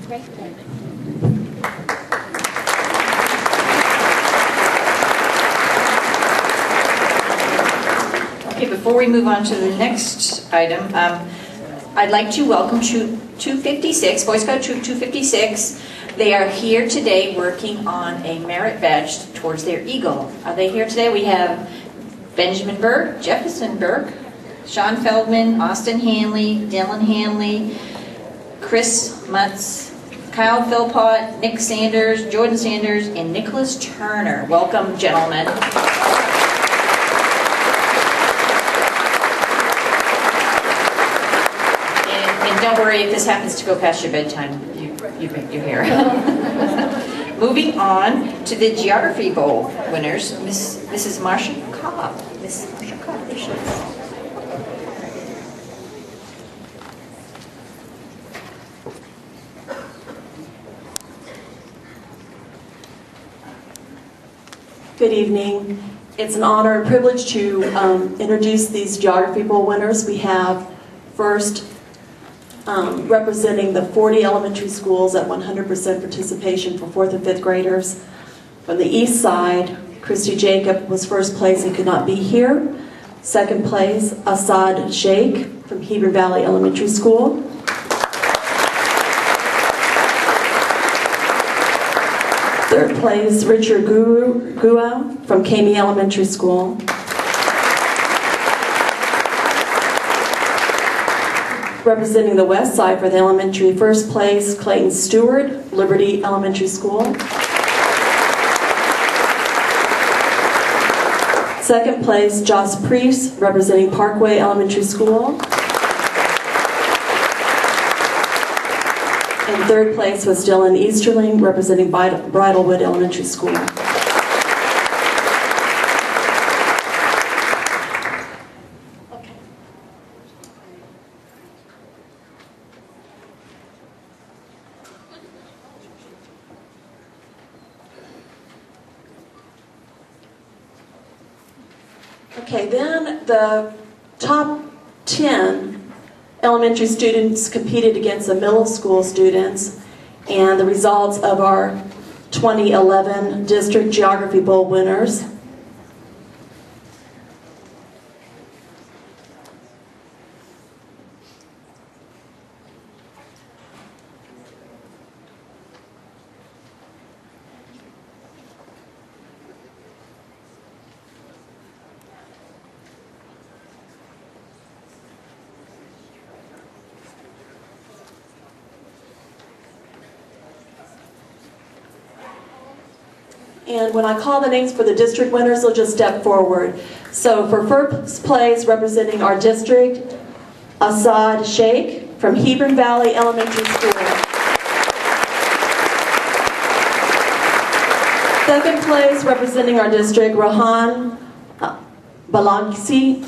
Great. Okay, before we move on to the next item, I'd like to welcome Troop 256, Boy Scout Troop 256. They are here today working on a merit badge towards their eagle. Are they here today? We have Benjamin Burke, Jefferson Burke, Sean Feldman, Austin Hanley, Dylan Hanley, Chris Mutz, Kyle Philpott, Nick Sanders, Jordan Sanders, and Nicholas Turner. Welcome, gentlemen. And don't worry if this happens to go past your bedtime. You're here. Moving on to the Geography Bowl winners, Mrs. Marsha Cobb. Mrs. Marsha Cobb, there she is. Good evening. It's an honor and privilege to introduce these Geography Bowl winners. We have first representing the 40 elementary schools at 100% participation for 4th and 5th graders. From the east side, Christy Jacob was first place and could not be here. Second place, Assad Sheikh from Hebron Valley Elementary School. Third place, Richard Gua from Kamey Elementary School. Representing the west side for the elementary, first place, Clayton Stewart, Liberty Elementary School. Second place, Joss Priest, representing Parkway Elementary School. And third place was Dylan Easterling, representing Bridlewood Elementary School. Okay, then the top 10 elementary students competed against the middle school students, and the results of our 2011 District Geography Bowl winners. And when I call the names for the district winners, they'll just step forward. So for first place, representing our district, Assad Sheikh from Hebron Valley Elementary School. Second place, representing our district, Rohan Balanki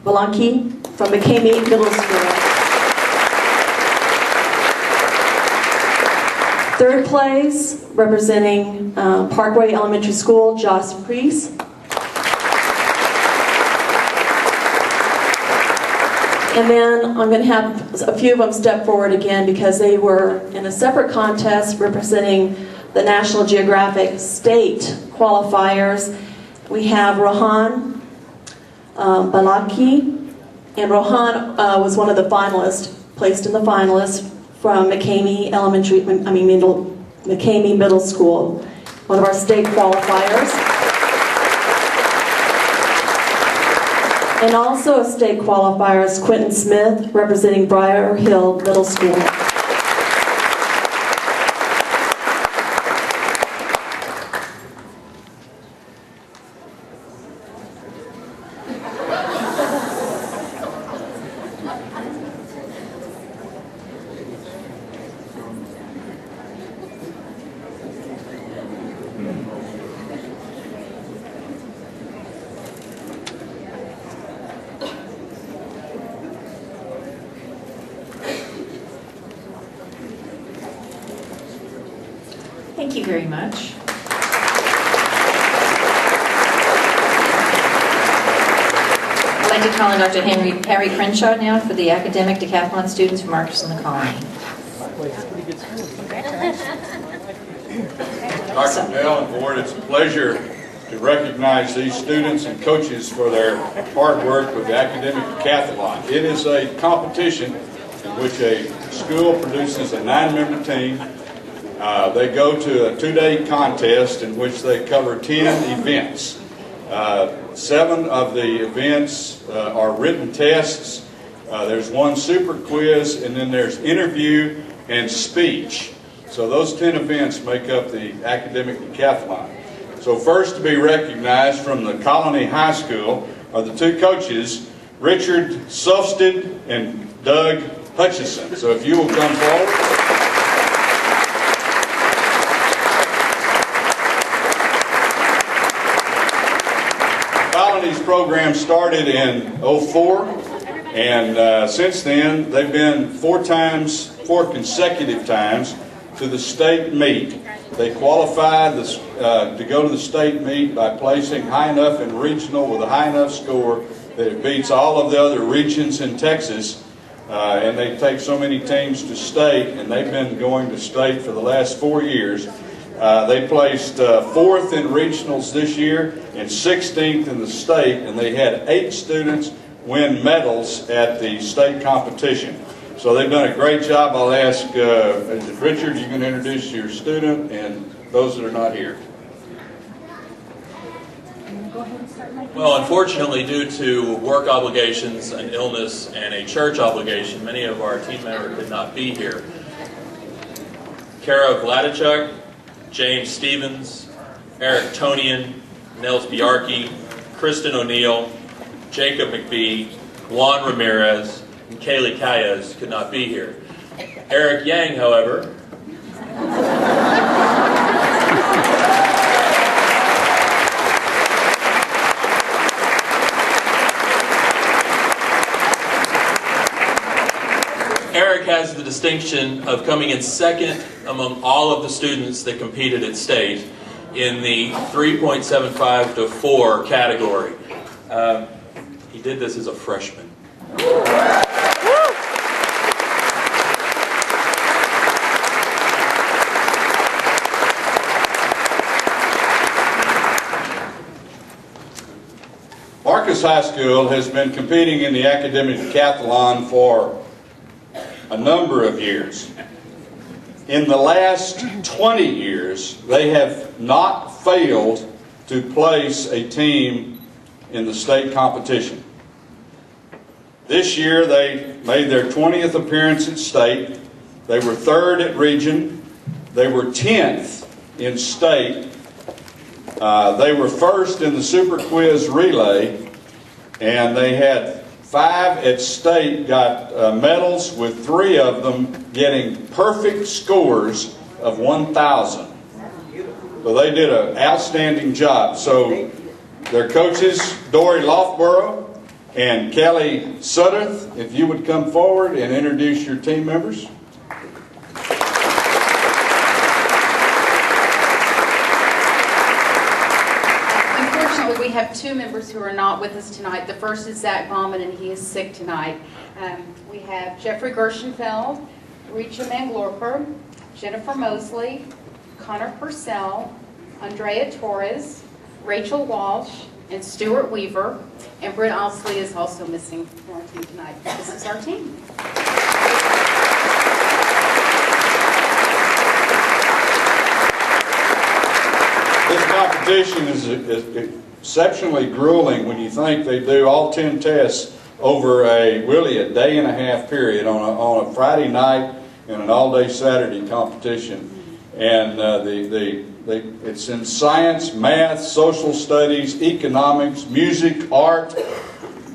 from McCamey Middle School. Third place, representing Parkway Elementary School, Joss Priest. And then I'm going to have a few of them step forward again because they were in a separate contest representing the National Geographic State qualifiers. We have Rohan Balaki, and Rohan was one of the finalists, placed in the finalists from McCamey Middle School, one of our state qualifiers. And also a state qualifier is Quentin Smith, representing Briar Hill Middle School. Thank you very much. I'd like to call on Dr. Harry Crenshaw now for the academic decathlon students from Marcus in the Colony. Dr. Bell and Board, it's a pleasure to recognize these students and coaches for their hard work with the academic decathlon. It is a competition in which a school produces a 9-member team. They go to a 2-day contest in which they cover 10 events. 7 of the events are written tests. There's one super quiz, and then there's interview and speech. So those 10 events make up the academic decathlon. So first to be recognized from the Colony High School are the 2 coaches, Richard Sofsted and Doug Hutchison. So if you will come forward. Colony's program started in '04, and since then they've been 4 consecutive times to the state meet. They qualified to go to the state meet by placing high enough in regional with a high enough score that it beats all of the other regions in Texas. And they take so many teams to state, and they've been going to state for the last 4 years. They placed 4th in regionals this year and 16th in the state, and they had 8 students win medals at the state competition. So they've done a great job. I'll ask Richard, you can introduce your student and those that are not here. Well, unfortunately, due to work obligations, an illness, and a church obligation, many of our team members could not be here. Kara Vladichuk, James Stevens, Eric Tonian, Nels Biarki, Kristen O'Neill, Jacob McBee, Juan Ramirez, and Kaylee Calles could not be here. Eric Yang, however, Eric has the distinction of coming in second among all of the students that competed at state in the 3.75 to 4 category. He did this as a freshman. Marcus High School has been competing in the academic decathlon for a number of years. In the last 20 years, they have not failed to place a team in the state competition. This year, they made their 20th appearance at state. They were 3rd at region. They were 10th in state. They were 1st in the super quiz relay, and they had 5 at state, got medals, with 3 of them getting perfect scores of 1,000. So they did an outstanding job. So their coaches, Dory Loftborough and Kelly Sutterth, if you would come forward and introduce your team members. Unfortunately, we have 2 members who are not with us tonight. The first is Zach Bauman, and he is sick tonight. We have Jeffrey Gershenfeld, Richa Manglorper, Jennifer Mosley, Connor Purcell, Andrea Torres, Rachel Walsh, and Stuart Weaver. And Britt Osley is also missing from our team tonight. This is our team. This competition is exceptionally grueling when you think they do all 10 tests over really a day-and-a-half period on a Friday night and an all-day Saturday competition. And it's in science, math, social studies, economics, music, art,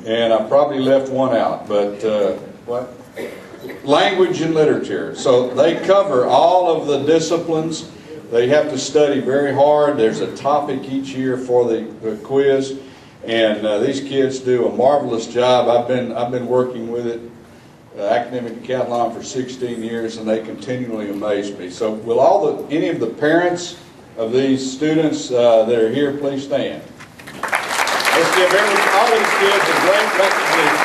and I probably left one out, but what? Language and literature. So they cover all of the disciplines. They have to study very hard. There's a topic each year for the quiz, and these kids do a marvelous job. I've been working with it, academic decathlon, for 16 years, and they continually amaze me. So will any of the parents of these students that are here please stand? Let's give all these kids a great recognition.